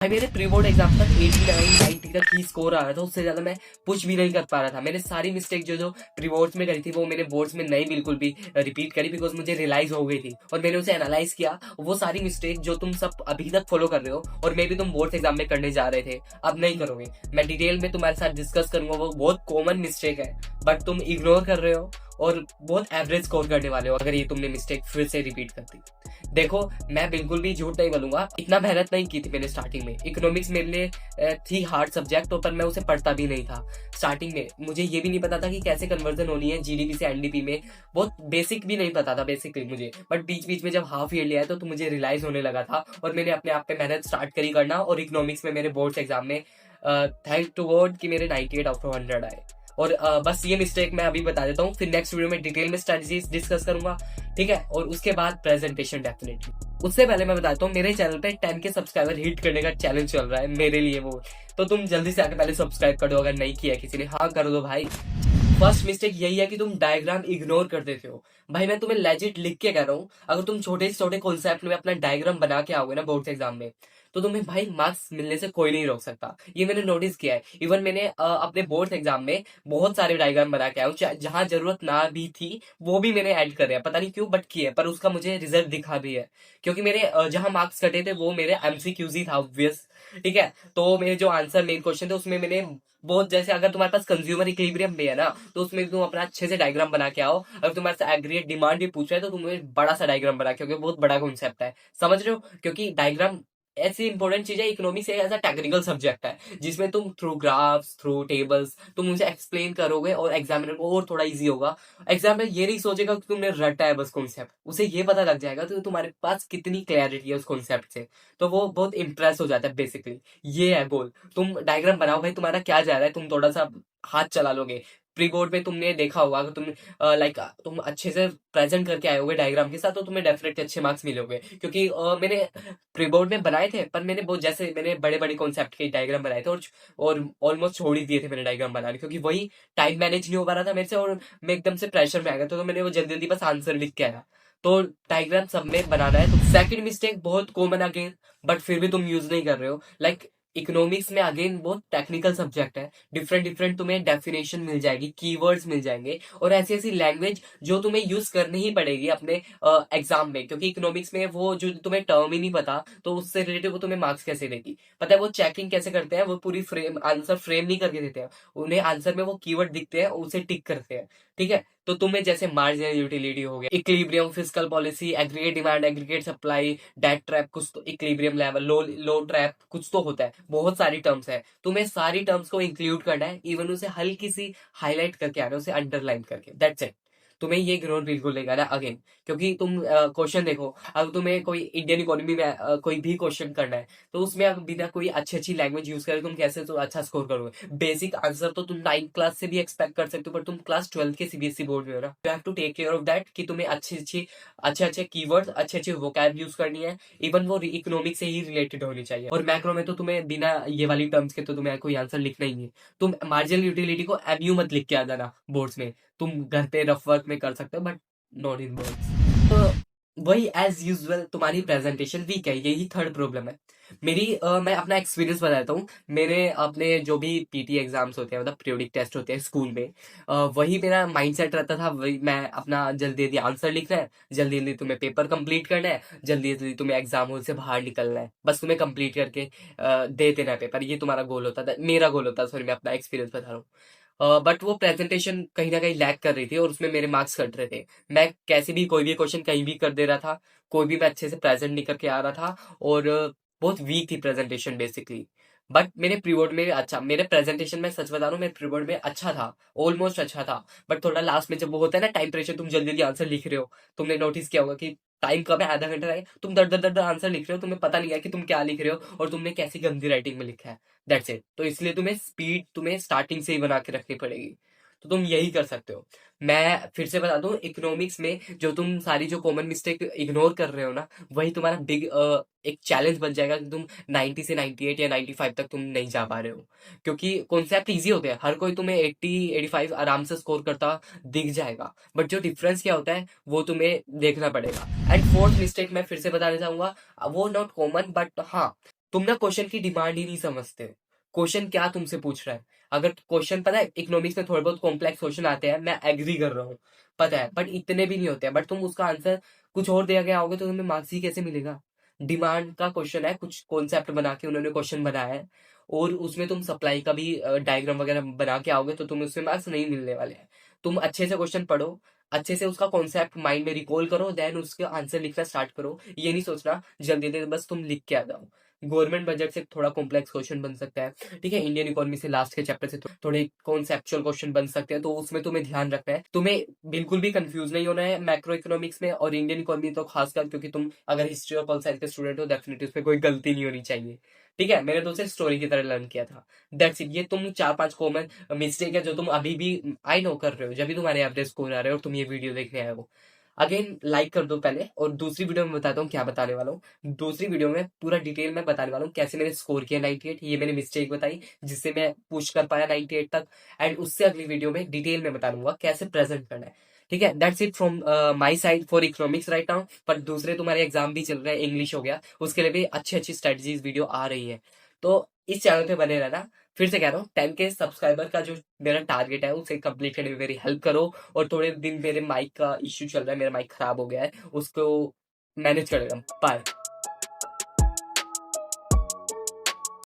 भाई मेरे pre board exam तक 89 90 तक ही स्कोर आ रहा था, उससे ज्यादा मैं कुछ भी नहीं कर पा रहा था। मैंने सारी मिस्टेक जो प्री बोर्ड्स में करी थी वो मैंने बोर्ड्स में नहीं बिल्कुल भी रिपीट करी, बिकॉज मुझे रियलाइज हो गई थी और मैंने उसे एनालाइज किया। वो सारी मिस्टेक जो तुम सब अभी तक फॉलो कर रहे हो और मे भी तुम बोर्ड्स एग्जाम में करने जा रहे थे, अब नहीं करोगे। मैं डिटेल में तुम्हारे साथ डिस्कस करूंगा। वो बहुत कॉमन मिस्टेक है बट तुम इग्नोर कर रहे हो और बहुत एवरेज स्कोर करने वाले हो अगर ये तुमने मिस्टेक फिर से रिपीट कर दी। देखो, मैं बिल्कुल भी झूठ नहीं बोलूंगा, इतना मेहनत नहीं की थी मैंने स्टार्टिंग में। इकोनॉमिक्स मेरे लिए थी हार्ड सब्जेक्ट, पर मैं उसे पढ़ता भी नहीं था। स्टार्टिंग में मुझे ये भी नहीं पता था कि कैसे कन्वर्जन होनी है जीडीपी से एनडीपी में। बहुत बेसिक भी नहीं पता था बेसिकली मुझे, बट बीच बीच में जब हाफ ईयरली आया तो मुझे रियलाइज होने लगा था और मैंने अपने आप पे मेहनत स्टार्ट करी करना। और इकोनॉमिक्स में मेरे बोर्ड्स एग्जाम में थैंक टू गॉड कि मेरे 98 आउट ऑफ 100 आए। और बस ये मिस्टेक मैं अभी बता देता हूँ, फिर नेक्स्ट वीडियो में डिटेल में स्ट्रेटजीज डिस्कस करूंगा, ठीक है। और उसके बाद प्रेजेंटेशन डेफिनेटली। उससे पहले मैं बताता हूँ, मेरे चैनल पे 10 के सब्सक्राइबर हिट करने का चैलेंज चल रहा है मेरे लिए वो, तो तुम जल्दी से आके पहले सब्सक्राइब कर दो अगर नहीं किया किसी ने। हाँ कर दो भाई। फर्स्ट मिस्टेक यही है कि तुम डायग्राम इग्नोर कर देते हो। भाई मैं तुम्हें लेजिट लिख के कह रहा हूँ, अगर तुम छोटे से छोटे कॉन्सेप्ट में अपना डायग्राम बना के आओगे ना बोर्ड एग्जाम में, तो तुम्हें भाई मार्क्स मिलने से कोई नहीं रोक सकता। ये मैंने नोटिस किया है। इवन मैंने अपने बोर्ड एग्जाम में बहुत सारे डायग्राम बना के आया हूँ, जहां जरूरत ना भी थी वो भी मैंने ऐड कर पता नहीं क्यों बट किए, पर उसका मुझे रिजल्ट दिखा भी है। क्योंकि मेरे जहां मार्क्स कटे थे वो मेरे एमसीक्यूज ही था ऑब्वियस, ठीक है। तो मेरे जो आंसर मेन क्वेश्चन थे उसमें मैंने बहुत, जैसे अगर तुम्हारे पास कंज्यूमर इक्विलिब्रियम भी है ना, तो उसमें तुम अपना अच्छे से डायग्राम बना के आओ। अगर तुम्हारे से एग्रीगेट डिमांड भी पूछ रहे हैं तो तुम्हें बड़ा सा डायग्राम बना, क्योंकि बहुत बड़ा कॉन्सेप्ट है, समझ रहे हो। क्योंकि डायग्राम ऐसी इंपॉर्टेंट चीज है, economics as a technical subject है जिसमें तुम थ्रू ग्राफ्स थ्रू टेबल्स तुम उसे एक्सप्लेन करोगे और एग्जामिनर को और थोड़ा इजी होगा। एग्जामिनर ये नहीं सोचेगा कि तुमने रटा है बस कॉन्सेप्ट, उसे ये पता लग जाएगा कि तुम्हारे पास कितनी क्लैरिटी है उस कॉन्सेप्ट से, तो वो बहुत इंप्रेस हो जाता है बेसिकली। ये है गोल। तुम डायग्राम बनाओ भाई, तुम्हारा क्या जा रहा है, तुम थोड़ा सा हाथ चला लोगे। प्री बोर्ड में तुमने देखा होगा, अगर तुम लाइक तुम अच्छे से प्रेजेंट करके आए होगे डायग्राम के साथ, तो तुम्हें डेफिनेटली अच्छे मार्क्स मिलोगे। क्योंकि मैंने प्री बोर्ड में बनाए थे, पर मैंने बहुत, जैसे मैंने बड़े बड़े कॉन्सेप्ट के डायग्राम बनाए थे और ऑलमोस्ट छोड़ ही दिए थे मैंने डायग्राम बनाने, क्योंकि वही टाइम मैनेज नहीं हो पा रहा था मेरे से और मैं एकदम से प्रेशर में आ गया, तो मैंने वो जल्दी जल्दी बस आंसर लिख के आया। तो डायग्राम सब में बनाना है। तो सेकंड मिस्टेक बहुत कॉमन अगेन, बट फिर भी तुम यूज नहीं कर रहे हो। लाइक इकोनॉमिक्स में अगेन बहुत टेक्निकल सब्जेक्ट है, डिफरेंट डिफरेंट तुम्हें डेफिनेशन मिल जाएगी, कीवर्ड्स मिल जाएंगे और ऐसी ऐसी लैंग्वेज जो तुम्हें यूज करनी ही पड़ेगी अपने एग्जाम में। क्योंकि इकोनॉमिक्स में वो जो तुम्हें टर्म ही नहीं पता, तो उससे रिलेटेड वो तुम्हें मार्क्स कैसे देगी। पता है वो चेकिंग कैसे करते हैं, वो पूरी फ्रेम आंसर फ्रेम नहीं करके देते हैं, उन्हें आंसर में वो कीवर्ड दिखते हैं, उसे टिक करते हैं, ठीक है। तो तुम्हें जैसे मार्जिनल यूटिलिटी हो गया, equilibrium, fiscal policy, aggregate demand, aggregate supply, debt trap, कुछ तो इक्विलिब्रियम लेवल, लो लो ट्रैप, कुछ तो होता है, बहुत सारी टर्म्स है। तुम्हें सारी टर्म्स को इंक्लूड करना है, इवन उसे हल्की सी हाईलाइट करके आना है, उसे अंडरलाइन करके, दैट्स इट। तुम्हें ये ग्रोथ बिल्कुल नहीं करना अगेन। क्योंकि तुम क्वेश्चन देखो, अगर तुम्हें कोई इंडियन इकोनॉमी में कोई भी क्वेश्चन करना है, तो उसमें अगर बिना कोई अच्छी अच्छी लैंग्वेज यूज करे तुम कैसे तो अच्छा स्कोर करोगे। बेसिक आंसर तो तुम 9th क्लास से भी एक्सपेक्ट कर सकते हो, पर तुम क्लास 12th के सीबीएसई बोर्ड में हो ना, you have to take care of that कि तुम्हें अच्छे अच्छे कीवर्ड्स, अच्छे अच्छे वोकैब यूज करनी है। इवन वो इकोनॉमिक से ही रिलेटेड होनी चाहिए। और मैक्रो में तो तुम्हें बिना ये वाली टर्म्स के तो तुम्हें कोई आंसर लिखना ही नहीं है। तुम मार्जिनल यूटिलिटी को एमयू मत लिख के आ जाना बोर्ड्स में, तुम घर पे रफ वर्क में कर सकते हो बट नॉट इन बोर्ड्स। तो वही एज यूजुअल तुम्हारी प्रेजेंटेशन वीक है, यही थर्ड प्रॉब्लम है मेरी। मैं अपना एक्सपीरियंस बताता हूँ। मेरे अपने जो भी पीटी एग्जाम्स होते हैं, मतलब पीरियोडिक टेस्ट होते हैं स्कूल में, वही मेरा माइंडसेट रहता था। वही मैं अपना जल्दी जल्दी आंसर लिखना है, जल्दी जल्दी तुम्हें पेपर कंप्लीट करना है, जल्दी जल्दी तुम्हें एग्जाम हॉल से बाहर निकलना है, बस तुम्हें कंप्लीट करके दे देना है पेपर। ये तुम्हारा गोल होता था, मेरा गोल होता था, सॉरी मैं अपना एक्सपीरियंस बता रहा हूँ। बट वो प्रेजेंटेशन कहीं ना कहीं लैग कर रही थी और उसमें मेरे मार्क्स कट रहे थे। मैं कैसे भी कोई भी क्वेश्चन कहीं भी कर दे रहा था, कोई भी मैं अच्छे से प्रेजेंट नहीं करके आ रहा था, और बहुत वीक थी प्रेजेंटेशन बेसिकली। बट मेरे प्रीबोर्ड में अच्छा, मेरे प्रेजेंटेशन में सच बता रहा हूँ, मेरे प्रीबोर्ड में अच्छा था, ऑलमोस्ट अच्छा था। बट थोड़ा लास्ट में जब वो होता है ना टाइम प्रेशर, तुम जल्दी जल्दी आंसर लिख रहे हो, तुमने नोटिस किया होगा कि टाइम कम है, आधा घंटा है, तुम दर दर दर दर आंसर लिख रहे हो, तुम्हें पता नहीं है कि तुम क्या लिख रहे हो और तुमने कैसी गंदी राइटिंग में लिखा है, दैट्स इट। तो इसलिए तुम्हें स्पीड तुम्हें स्टार्टिंग से ही बना के रखनी पड़ेगी। तो तुम यही कर सकते हो। मैं फिर से बता दूं, इकोनॉमिक्स में जो तुम सारी जो कॉमन मिस्टेक इग्नोर कर रहे हो ना, वही तुम्हारा बिग एक चैलेंज बन जाएगा कि तुम 90 से 98 या 95 तक तुम नहीं जा पा रहे हो। क्योंकि कॉन्सेप्ट इजी होते हैं, हर कोई तुम्हें 80 85 आराम से स्कोर करता दिख जाएगा, बट जो डिफरेंस क्या होता है वो तुम्हें देखना पड़ेगा। एंड फोर्थ मिस्टेक मैं फिर से बताना चाहूंगा, वो नॉट कॉमन बट हाँ, तुम ना क्वेश्चन की डिमांड ही नहीं समझते हो। क्वेश्चन क्या तुमसे पूछ रहा है। अगर क्वेश्चन पता है, इकोनॉमिक्स में थोड़े बहुत कॉम्प्लेक्स क्वेश्चन आते हैं, मैं एग्री कर रहा हूँ, पता है, बट इतने भी नहीं होते हैं। बट तुम उसका आंसर कुछ और दिया गया होगा तो तुम्हें मार्क्स ही कैसे मिलेगा। डिमांड का क्वेश्चन है, कुछ कॉन्सेप्ट बना के उन्होंने क्वेश्चन बनाया है, और उसमें तुम सप्लाई का भी डायग्राम वगैरह बना के आओगे तो तुम्हें उससे मार्क्स नहीं मिलने वाले हैं। तुम अच्छे से क्वेश्चन पढ़ो, अच्छे से उसका कॉन्सेप्ट माइंड में रिकॉल करो, देन उसके आंसर लिखना स्टार्ट करो। ये नहीं सोचना जल्दी जल्दी बस तुम लिख के आ जाओ। गवर्नमेंट बजट से थोड़ा कॉम्प्लेक्स क्वेश्चन बन सकता है, ठीक है, इंडियन इकोनॉमी से लास्ट के चैप्टर से थोड़े कॉन्सेप्चुअल क्वेश्चन बन सकते हैं, तो उसमें तुम्हें ध्यान रखना है। तुम्हें बिल्कुल भी कंफ्यूज नहीं होना है मैक्रो इकोनॉमिक्स में और इंडियन इकोनॉमी तो खासकर, क्योंकि तुम अगर हिस्ट्री और पॉल साइंस के स्टूडेंट हो, डेफिनेटली उसमें कोई गलती नहीं होनी चाहिए। ठीक है, मैंने तो उसे स्टोरी की तरह लर्न किया था। That's it. ये तुम 4-5 कॉमन मिस्टेक है जो तुम अभी भी आई नो कर रहे हो, जब भी तुम्हारे एवरेज स्कोर आ रहे हो और तुम ये वीडियो देखने आए हो। अगेन लाइक कर दो पहले, और दूसरी वीडियो में बताता हूँ क्या बताने वाला हूँ। दूसरी वीडियो में पूरा डिटेल में बताने वाला हूँ कैसे मैंने स्कोर किया 98, ये मैंने मिस्टेक बताई जिससे मैं पुश कर पाया 98 तक। एंड उससे अगली वीडियो में डिटेल में बता दूंगा कैसे प्रेजेंट करना है। ठीक है, that's it from my side for economics right now. पर दूसरे तुम्हारे एग्जाम भी चल रहे हैं, इंग्लिश हो गया, उसके लिए भी अच्छी अच्छी स्ट्रेटजीज वीडियो आ रही है। तो इस चैनल पे बने रहना। फिर से कह रहा हूँ, 10K सब्सक्राइबर का जो मेरा टारगेट है उसे कंप्लीट करने में मेरी हेल्प करो। और थोड़े दिन मेरे माइक का इश्यू चल रहा है, मेरा माइक खराब हो गया है, उसको मैनेज कर लेना। बाय।